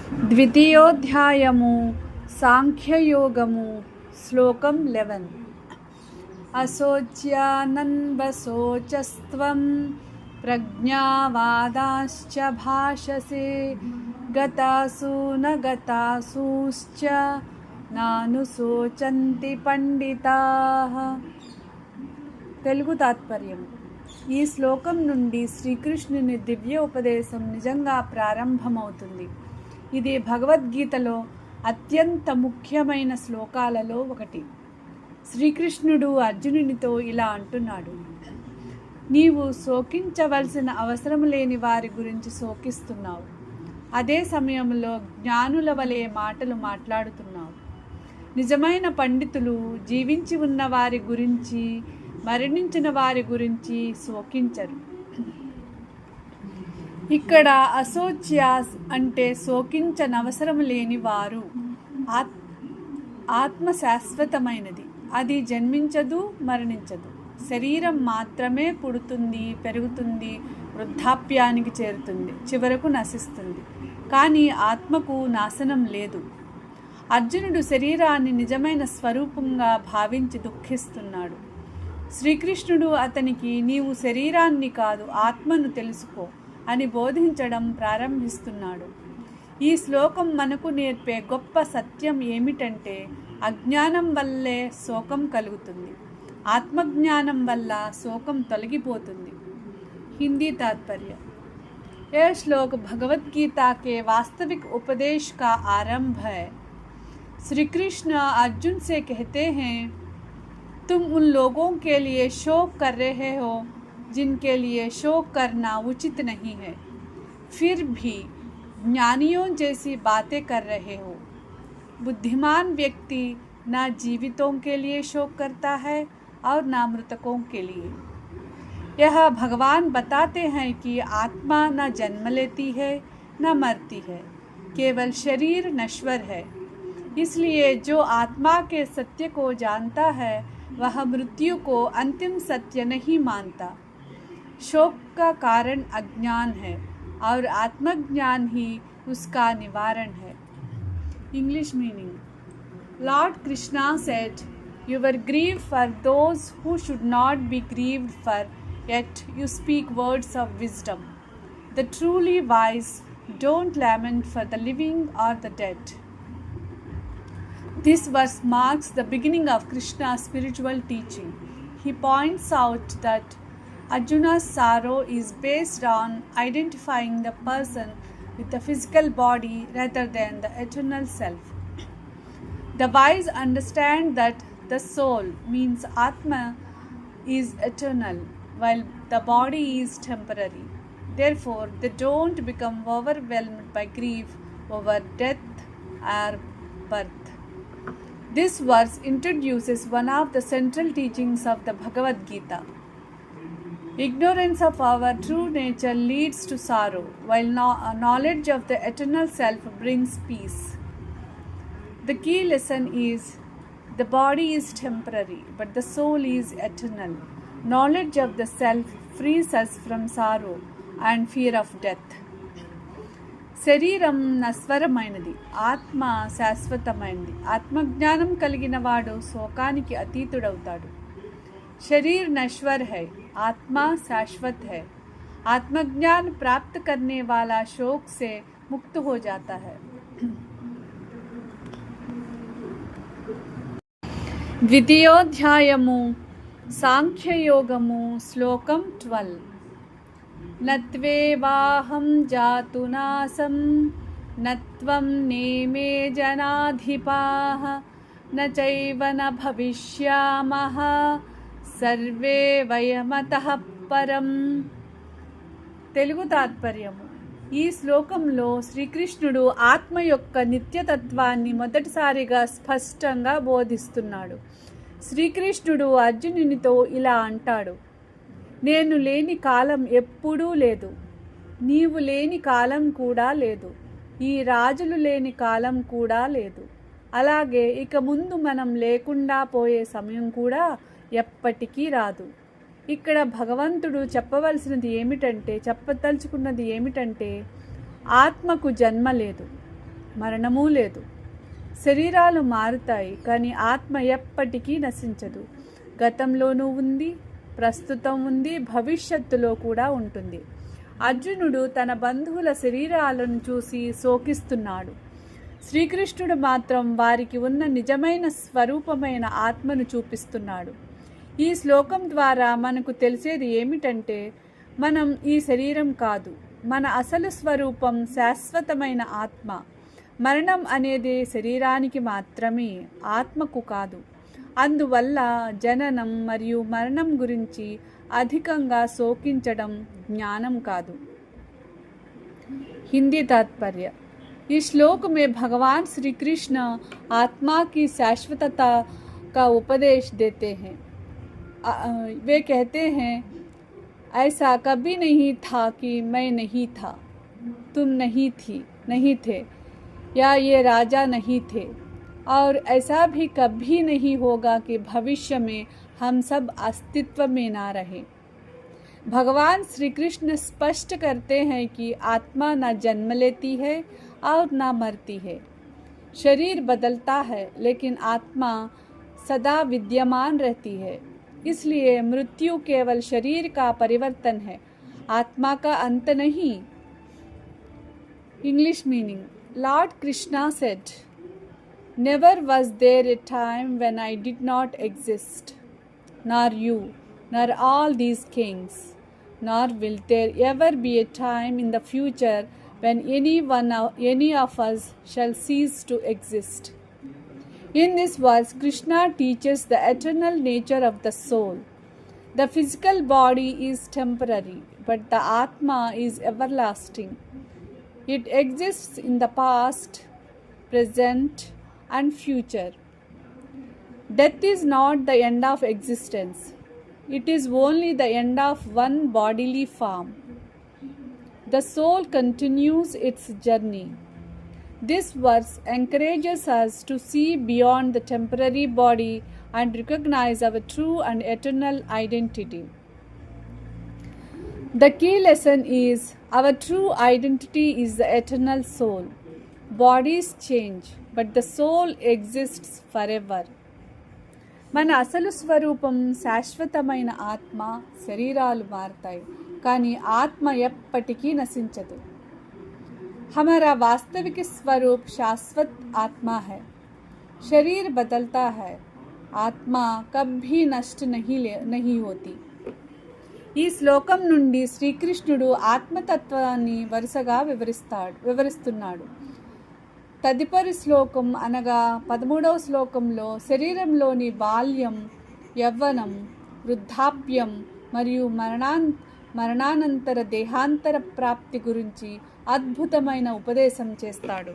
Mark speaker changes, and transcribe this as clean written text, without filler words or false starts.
Speaker 1: ద్వితీయోధ్యాయము సాంఖ్యయోగము శ్లోకం 11. అశోచ్యానన్వశోచస్త్వం ప్రజ్ఞావాదాశ్చ భాషసే గతాసు న గతాసూశ్చ నానుశోచంతి పండితాః. తెలుగు తాత్పర్యం. ఈ శ్లోకం నుండి శ్రీకృష్ణుని దివ్య ఉపదేశం నిజంగా ప్రారంభమవుతుంది. ఇది భగవద్గీతలో అత్యంత ముఖ్యమైన శ్లోకాలలో ఒకటి. శ్రీకృష్ణుడు అర్జునునితో ఇలా అంటున్నాడు: నీవు శోకించవలసిన అవసరం లేని వారి గురించి శోకిస్తున్నావు. అదే సమయంలో జ్ఞానుల వలె మాటలు మాట్లాడుతున్నావు. నిజమైన పండితులు జీవించి ఉన్న వారి గురించి, మరణించిన వారి గురించి శోకించరు. ఇక్కడ అశోచ్యాస్ అంటే శోకించనవసరం లేని వారు. ఆత్మ శాశ్వతమైనది. అది జన్మించదు, మరణించదు. శరీరం మాత్రమే పుడుతుంది, పెరుగుతుంది, వృద్ధాప్యానికి చేరుతుంది, చివరకు నశిస్తుంది. కానీ ఆత్మకు నాశనం లేదు. అర్జునుడు శరీరాన్ని నిజమైన స్వరూపంగా భావించి దుఃఖిస్తున్నాడు. శ్రీకృష్ణుడు అతనికి నీవు శరీరాన్ని కాదు, ఆత్మను తెలుసుకో అని బోధించడం ప్రారంభిస్తున్నాడు. ఈ శ్లోకం మనకు నేర్పే గొప్ప సత్యం ఏమిటంటే, అజ్ఞానం వల్లే శోకం కలుగుతుంది, ఆత్మజ్ఞానం వల్ల శోకం తొలగిపోతుంది. हिंदी तात्पर्य. यह श्लोक भगवत गीता के वास्तविक उपदेश का आरंभ है. श्री कृष्ण अर्जुन से कहते हैं, तुम उन लोगों के लिए शोक कर रहे हो जिनके लिए शोक करना उचित नहीं है, फिर भी ज्ञानियों जैसी बातें कर रहे हो. बुद्धिमान व्यक्ति न जीवितों के लिए शोक करता है और न मृतकों के लिए. यह भगवान बताते हैं कि आत्मा न जन्म लेती है न मरती है, केवल शरीर नश्वर है. इसलिए जो आत्मा के सत्य को जानता है वह मृत्यु को अंतिम सत्य नहीं मानता. शोक का कारण अज्ञान है और आत्मज्ञान ही उसका निवारण है. English meaning. Lord Krishna said, you were grieved for those who should not be grieved for, yet you speak words of wisdom. The truly wise don't lament for the living or the dead. This verse marks the beginning of Krishna's spiritual teaching. He points out that Arjuna's sorrow is based on identifying the person with the physical body rather than the eternal self. The wise understand that the soul, means Atma, is eternal, while the body is temporary. Therefore, they don't become overwhelmed by grief over death or birth. This verse introduces one of the central teachings of the Bhagavad Gita. Ignorance of our true nature leads to sorrow, while knowledge of the eternal self brings peace. The key lesson is, the body is temporary, but the soul is eternal. Knowledge of the self frees us from sorrow and fear of death. శరీరం నశ్వరమైనది, ఆత్మ శాశ్వతమైనది. ఆత్మజ్ఞానం కలిగిన వాడు శోకానికి అతీతుడవుతాడు. शरीर नश्वर है, आत्मा शाश्वत है. आत्मज्ञान प्राप्त करने वाला शोक से मुक्त हो जाता है. द्वितीयोध्यायము సాంఖ్యయోగము శ్లోకం 12. నత్వేవాహం జాతునాసం నత్వం నేమే జనాధిపాః నచైవ న భవిష్యామః సర్వే వయమతః పరం. తెలుగు తాత్పర్యము. ఈ శ్లోకంలో శ్రీకృష్ణుడు ఆత్మ యొక్క నిత్యతత్వాన్ని మొదటిసారిగా స్పష్టంగా బోధిస్తున్నాడు. శ్రీకృష్ణుడు అర్జునునితో ఇలా అంటాడు: నేను లేని కాలం ఎప్పుడూ లేదు, నీవు లేని కాలం కూడా లేదు, ఈ రాజులు లేని కాలం కూడా లేదు, అలాగే ఇక ముందు మనం లేకుండా పోయే సమయం కూడా ఎప్పటికీ రాదు. ఇక్కడ భగవంతుడు చెప్పదలుచుకున్నది ఏమిటంటే ఆత్మకు జన్మ లేదు, మరణమూ లేదు. శరీరాలు మారుతాయి, కానీ ఆత్మ ఎప్పటికీ నశించదు. గతంలోనూ ఉంది, ప్రస్తుతం ఉంది, భవిష్యత్తులో కూడా ఉంటుంది. అర్జునుడు తన బంధువుల శరీరాలను చూసి శోకిస్తున్నాడు. శ్రీకృష్ణుడు మాత్రం వారికి ఉన్న నిజమైన స్వరూపమైన ఆత్మను చూపిస్తున్నాడు. ఈ శ్లోకం ద్వారా మనకు తెలిసేది ఏమిటంటే, మనం ఈ శరీరం కాదు, మన అసలు స్వరూపం శాశ్వతమైన ఆత్మ. మరణం అనేది శరీరానికి మాత్రమే, ఆత్మకు కాదు. అందువల్ల జననం మరియు మరణం గురించి అధికంగా శోకించడం జ్ఞానం కాదు. हिंदी तात्पर्य। इस श्लोक में भगवान श्री कृष्ण आत्मा की शाश्वतता का उपदेश देते हैं। वे कहते हैं, ऐसा कभी नहीं था कि मैं नहीं था, तुम नहीं थे, या ये राजा नहीं थे, और ऐसा भी कभी नहीं होगा कि भविष्य में हम सब अस्तित्व में ना रहे। भगवान श्री कृष्ण स्पष्ट करते हैं कि आत्मा न जन्म लेती है और न मरती है। शरीर बदलता है, लेकिन आत्मा सदा विद्यमान रहती है। इसलिए मृत्यु केवल शरीर का परिवर्तन है, आत्मा का अंत नहीं। English meaning. Lord Krishna said, never was there a time when I did not exist, nor you, nor all these kings, nor will there ever be a time in the future when any of us shall cease to exist. In this verse, Krishna teaches the eternal nature of the soul. The physical body is temporary, but the Atma is everlasting. It exists in the past, present, and future. Death is not the end of existence. It is only the end of one bodily form. The soul continues its journey. This verse encourages us to see beyond the temporary body and recognize our true and eternal identity. The key lesson is our true identity is the eternal soul. Bodies change, but the soul exists forever. మన అసలు స్వరూపం శాశ్వతమైన ఆత్మ. శరీరాలు మారుతాయి, కానీ ఆత్మ ఎప్పటికీ నశించదు. हमारा वास्तविक स्वरूप शाश्वत आत्मा है। शरीर बदलता है, आत्मा कभी नष्ट नहीं होती. ఈ శ్లోకం నుండి శ్రీకృష్ణుడు ఆత్మతత్వాన్ని వరుసగా వివరిస్తున్నాడు. తదుపరి శ్లోకం అనగా 13వ శ్లోకంలో శరీరంలోని బాల్యం, యవ్వనం, వృద్ధాప్యం మరియు మరణానంతర దేహాంతర ప్రాప్తి గురించి అద్భుతమైన ఉపదేశం చేస్తాడు.